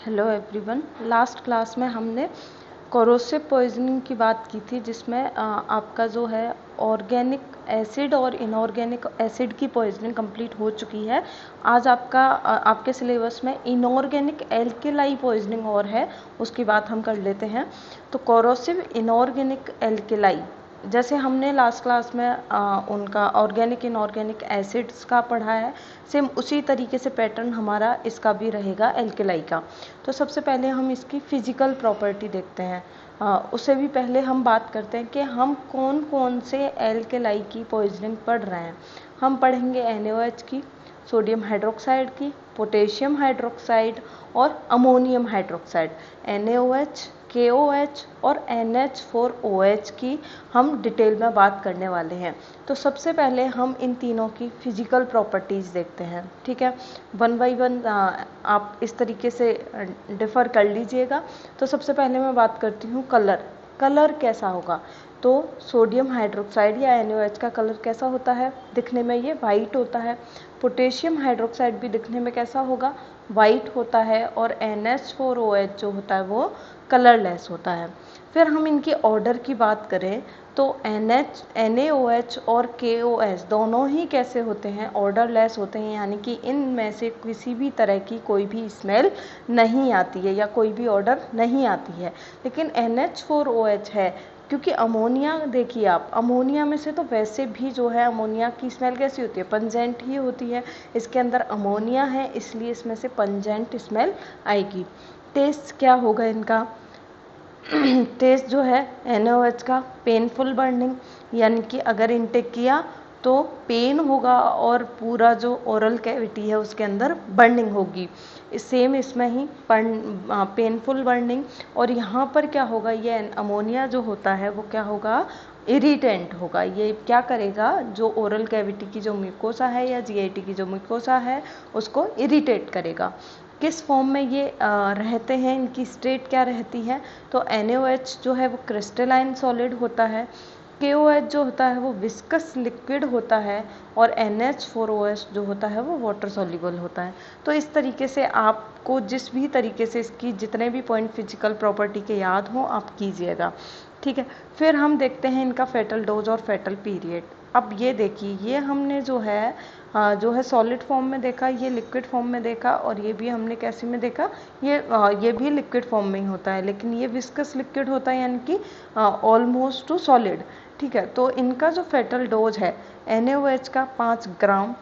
Hello everyone. Last class में हमने corrosive poisoning की बात की थी, जिसमें आपका जो है ऑर्गेनिक एसिड और इनऑर्गेनिक एसिड की पॉइजनिंग कंप्लीट हो चुकी है। आज आपके सिलेबस में इनऑर्गेनिक एल्केलाई पॉइजनिंग और है, उसकी बात हम कर लेते हैं। तो कोरोसिव इनऑर्गेनिक एल्केलाई, जैसे हमने लास्ट क्लास में उनका ऑर्गेनिक इनऑर्गेनिक एसिड्स का पढ़ा है, सेम उसी तरीके से पैटर्न हमारा इसका भी रहेगा एल्केलाई का। तो सबसे पहले हम इसकी फिजिकल प्रॉपर्टी देखते हैं। उससे भी पहले हम बात करते हैं कि हम कौन कौन से एल्केलाई की पॉइजनिंग पढ़ रहे हैं। हम पढ़ेंगे NaOH की, सोडियम हाइड्रोक्साइड की, पोटेशियम हाइड्रोक्साइड और अमोनियम हाइड्रोक्साइड। NaOH, KOH और NH4OH की हम डिटेल में बात करने वाले हैं। तो सबसे पहले हम इन तीनों की फिजिकल प्रॉपर्टीज़ देखते हैं, ठीक है। वन बाई वन आप इस तरीके से डिफ़र कर लीजिएगा। तो सबसे पहले मैं बात करती हूँ कलर कैसा होगा। तो सोडियम हाइड्रोक्साइड या NaOH का कलर कैसा होता है, दिखने में ये वाइट होता है। पोटेशियम हाइड्रोक्साइड भी दिखने में कैसा होगा, वाइट होता है। और NH4OH जो होता है वो कलरलेस होता है। फिर हम इनकी ऑर्डर की बात करें तो NaOH और KOH दोनों ही कैसे होते हैं, ऑर्डरलेस होते हैं, यानी कि इनमें से किसी भी तरह की कोई भी स्मेल नहीं आती है या कोई भी ऑर्डर नहीं आती है। लेकिन NH4OH है, क्योंकि अमोनिया देखिए आप, अमोनिया में से तो वैसे भी जो है अमोनिया की स्मेल कैसी होती है, पंजेंट ही होती है। इसके अंदर अमोनिया है, इसलिए इसमें से पंजेंट स्मेल आएगी। टेस्ट क्या होगा इनका, टेस्ट जो है NaOH का पेनफुल बर्निंग, यानी कि अगर इनटेक किया तो पेन होगा और पूरा जो ओरल कैविटी है उसके अंदर बर्निंग होगी। सेम इसमें ही पेनफुल बर्निंग। और यहाँ पर क्या होगा, ये अमोनिया जो होता है वो क्या होगा, इरिटेंट होगा। ये क्या करेगा, जो ओरल कैविटी की जो म्यूकोसा है या GIT की जो म्यूकोसा है उसको इरिटेट करेगा। किस फॉर्म में ये रहते हैं, इनकी स्टेट क्या रहती है। तो NaOH जो है वो क्रिस्टलाइन सॉलिड होता है, KOH जो होता है वो विस्कस लिक्विड होता है, और NH4OH जो होता है वो वाटर सॉल्युबल होता है। तो इस तरीके से आपको जिस भी तरीके से इसकी जितने भी पॉइंट फिजिकल प्रॉपर्टी के याद हों आप कीजिएगा, ठीक है। फिर हम देखते हैं इनका फेटल डोज और फेटल पीरियड। अब ये देखिए, ये हमने जो है सॉलिड फॉर्म में देखा, ये लिक्विड फॉर्म में देखा, और ये भी हमने कैसे में देखा, ये भी लिक्विड फॉर्म में ही होता है, लेकिन ये विस्कस लिक्विड होता है, यानी कि ऑलमोस्ट टू सॉलिड, ठीक है। तो इनका जो फेटल डोज है NaOH का 5 ग्राम,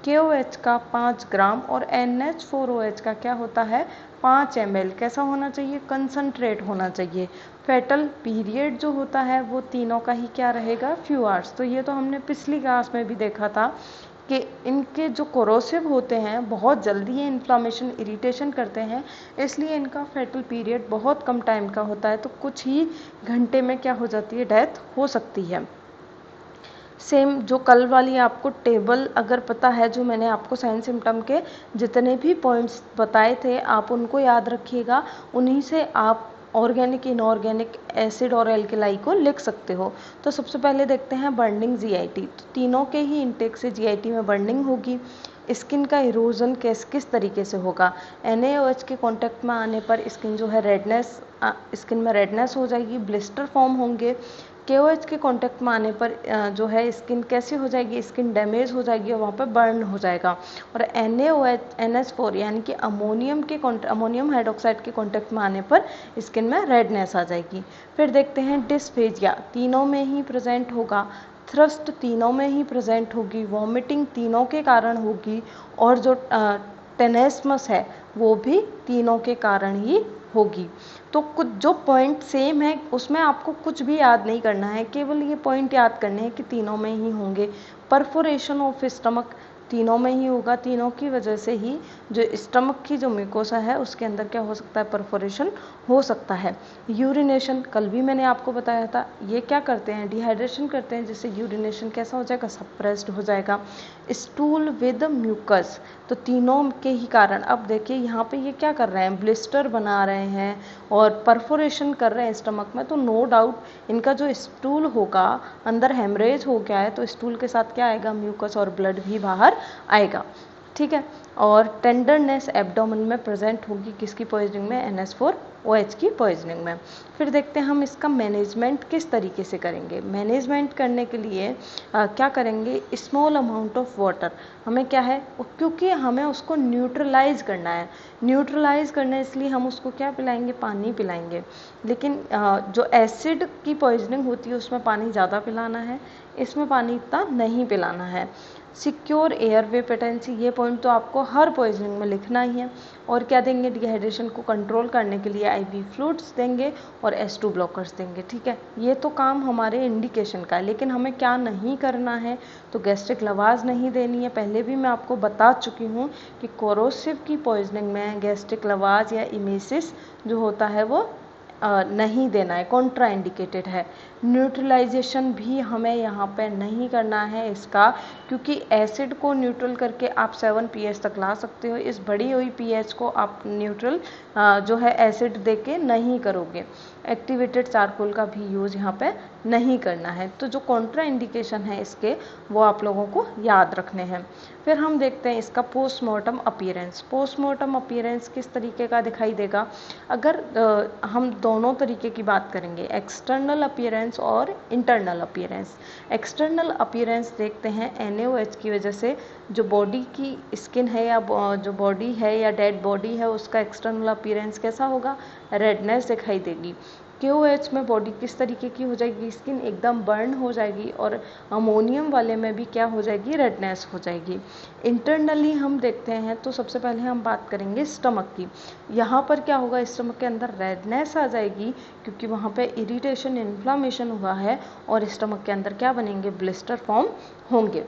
KOH का 5 ग्राम और NH4OH का क्या होता है 5 ml। कैसा होना चाहिए, कंसंट्रेट होना चाहिए। फेटल पीरियड जो होता है वो तीनों का ही क्या रहेगा, फ्यू आवर्स। तो ये तो हमने पिछली क्लास में भी देखा था कि इनके जो कोरोसिव होते हैं बहुत जल्दी ये इन्फ्लामेशन इरिटेशन करते हैं, इसलिए इनका फेटल पीरियड बहुत कम टाइम का होता है। तो कुछ ही घंटे में क्या हो जाती है, डेथ हो सकती है। सेम जो कल वाली आपको टेबल अगर पता है, जो मैंने आपको साइन सिम्टम के जितने भी पॉइंट्स बताए थे आप उनको याद रखिएगा, उन्हीं से आप ऑर्गेनिक इनऑर्गेनिक एसिड और एल्केलाई को लिख सकते हो। तो सबसे पहले देखते हैं बर्निंग GIT। तो तीनों के ही इनटेक से GIT में बर्निंग होगी। स्किन का इरोजन किस तरीके से होगा, NaOH के कांटेक्ट में आने पर स्किन जो है रेडनेस, स्किन में रेडनेस हो जाएगी, ब्लिस्टर फॉर्म होंगे। KOH के कांटेक्ट में आने पर जो है स्किन कैसी हो जाएगी, स्किन डैमेज हो जाएगी और वहाँ पर बर्न हो जाएगा। और NaOH NH4 यानी कि अमोनियम हाइड्रोक्साइड के कांटेक्ट में आने पर स्किन में रेडनेस आ जाएगी। फिर देखते हैं डिस्फेजिया, तीनों में ही प्रेजेंट होगा, थ्रस्ट तीनों में ही प्रेजेंट होगी, वॉमिटिंग तीनों के कारण होगी, और जो टेनेस्मस है वो भी तीनों के कारण ही होगी। तो कुछ जो पॉइंट सेम है उसमें आपको कुछ भी याद नहीं करना है, केवल ये पॉइंट याद करने हैं कि तीनों में ही होंगे। परफोरेशन ऑफ स्टमक तीनों में ही होगा, तीनों की वजह से ही जो स्टमक की जो म्यूकोसा है उसके अंदर क्या हो सकता है, परफोरेशन हो सकता है। यूरिनेशन कल भी मैंने आपको बताया था, ये क्या करते हैं, डिहाइड्रेशन करते हैं, जिससे यूरिनेशन कैसा हो जाएगा, सप्रेस्ड हो जाएगा। स्टूल विद म्यूकस, तो तीनों के ही कारण, अब देखिए यहाँ पे ये क्या कर रहे हैं, ब्लिस्टर बना रहे हैं और परफोरेशन कर रहे हैं स्टमक में, तो नो डाउट इनका जो स्टूल होगा अंदर हेमरेज हो गया है, तो स्टूल के साथ क्या आएगा, म्यूकस और ब्लड भी बाहर आएगा। ठीक है। और टेंडरनेस एब्डोमेन में प्रेजेंट होगी किसकी पॉइजनिंग में, NH4OH की पॉइजनिंग में। फिर देखते हैं हम इसका मैनेजमेंट किस तरीके से करेंगे। मैनेजमेंट करने के लिए क्या करेंगे, स्मॉल अमाउंट ऑफ वाटर, हमें क्या है, क्योंकि हमें उसको न्यूट्रलाइज करना है, न्यूट्रलाइज करना है इसलिए हम उसको क्या पिलाएंगे, पानी पिलाएंगे। लेकिन जो एसिड की पॉइजनिंग होती है उसमें पानी ज़्यादा पिलाना है, इसमें पानी इतना नहीं पिलाना है। सिक्योर एयरवे पेटेंसी, ये पॉइंट तो आपको हर पॉइजनिंग में लिखना ही है। और क्या देंगे, डिहाइड्रेशन को कंट्रोल करने के लिए IV फ्लूइड्स देंगे और S2 ब्लॉकर्स देंगे। ठीक है, ये तो काम हमारे इंडिकेशन का है, लेकिन हमें क्या नहीं करना है, तो गैस्ट्रिक लवाज नहीं देनी है। पहले भी मैं आपको बता चुकी हूँ कि कोरोसिव की पॉइजनिंग में गैस्ट्रिक लवाज या इमेसिस जो होता है वो नहीं देना है, कॉन्ट्रा इंडिकेटेड है। न्यूट्रलाइजेशन भी हमें यहाँ पे नहीं करना है इसका, क्योंकि एसिड को न्यूट्रल करके आप 7 pH तक ला सकते हो, इस बढ़ी हुई pH को आप न्यूट्रल जो है एसिड देके नहीं करोगे। एक्टिवेटेड चारकोल का भी यूज़ यहाँ पे नहीं करना है। तो जो कॉन्ट्रा इंडिकेशन है इसके वो आप लोगों को याद रखने हैं। फिर हम देखते हैं इसका पोस्टमार्टम अपीयरेंस। पोस्टमार्टम अपीयरेंस किस तरीके का दिखाई देगा, अगर हम दोनों तरीके की बात करेंगे, एक्सटर्नल अपीयरेंस और इंटरनल अपीयरेंस। एक्सटर्नल अपीयरेंस देखते हैं NaOH की वजह से जो बॉडी की स्किन है या जो बॉडी है या डेड बॉडी है उसका एक्सटर्नल अपीयरेंस कैसा होगा, रेडनेस दिखाई देगी। KOH में बॉडी किस तरीके की हो जाएगी, स्किन एकदम बर्न हो जाएगी, और अमोनियम वाले में भी क्या हो जाएगी, रेडनेस हो जाएगी। इंटरनली हम देखते हैं तो सबसे पहले हम बात करेंगे स्टमक की। यहाँ पर क्या होगा, स्टमक के अंदर रेडनेस आ जाएगी क्योंकि वहाँ पे इरिटेशन, इन्फ्लामेशन हुआ है और स्टमक के अंदर क्या बनेंगे, ब्लिस्टर फॉर्म होंगे।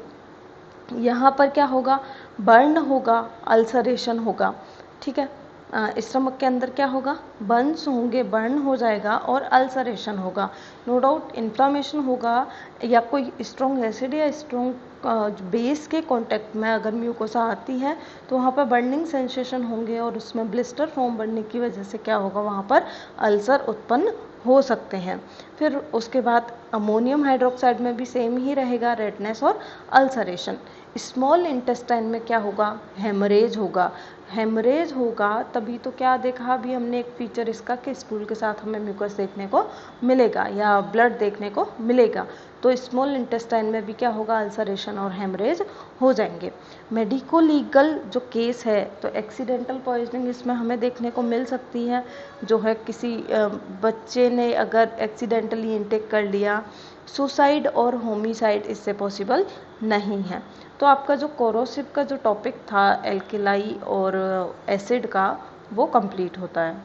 यहाँ पर क्या होगा, बर्न होगा, अल्सरेशन होगा। ठीक है, स्टमक के अंदर क्या होगा, बर्न्स होंगे, बर्न हो जाएगा और अल्सरेशन होगा। नो डाउट इन्फ्लामेशन होगा, या कोई स्ट्रॉन्ग एसिड या स्ट्रॉन्ग बेस के कांटेक्ट में अगर म्यूकोसा आती है तो वहाँ पर बर्निंग सेंसेशन होंगे और उसमें ब्लिस्टर फॉर्म बनने की वजह से क्या होगा, वहाँ पर अल्सर उत्पन्न हो सकते हैं। फिर उसके बाद अमोनियम हाइड्रोक्साइड में भी सेम ही रहेगा, रेडनेस और अल्सरेशन। स्मॉल इंटेस्टाइन में क्या होगा, हेमरेज होगा। हेमरेज होगा तभी तो क्या देखा अभी हमने एक फीचर इसका कि स्टूल के साथ हमें म्यूकस देखने को मिलेगा या ब्लड देखने को मिलेगा। तो स्मॉल इंटेस्टाइन में भी क्या होगा, अल्सरेशन और हेमरेज हो जाएंगे। मेडिको लीगल जो केस है तो एक्सीडेंटल पॉइजनिंग इसमें हमें देखने को मिल सकती है, जो है किसी बच्चे ने अगर एक्सीडेंटली इनटेक कर लिया। सुसाइड और होमिसाइड इससे पॉसिबल नहीं है। तो आपका जो कोरोसिव का जो टॉपिक था एल्केलाई और एसिड का, वो कंप्लीट होता है।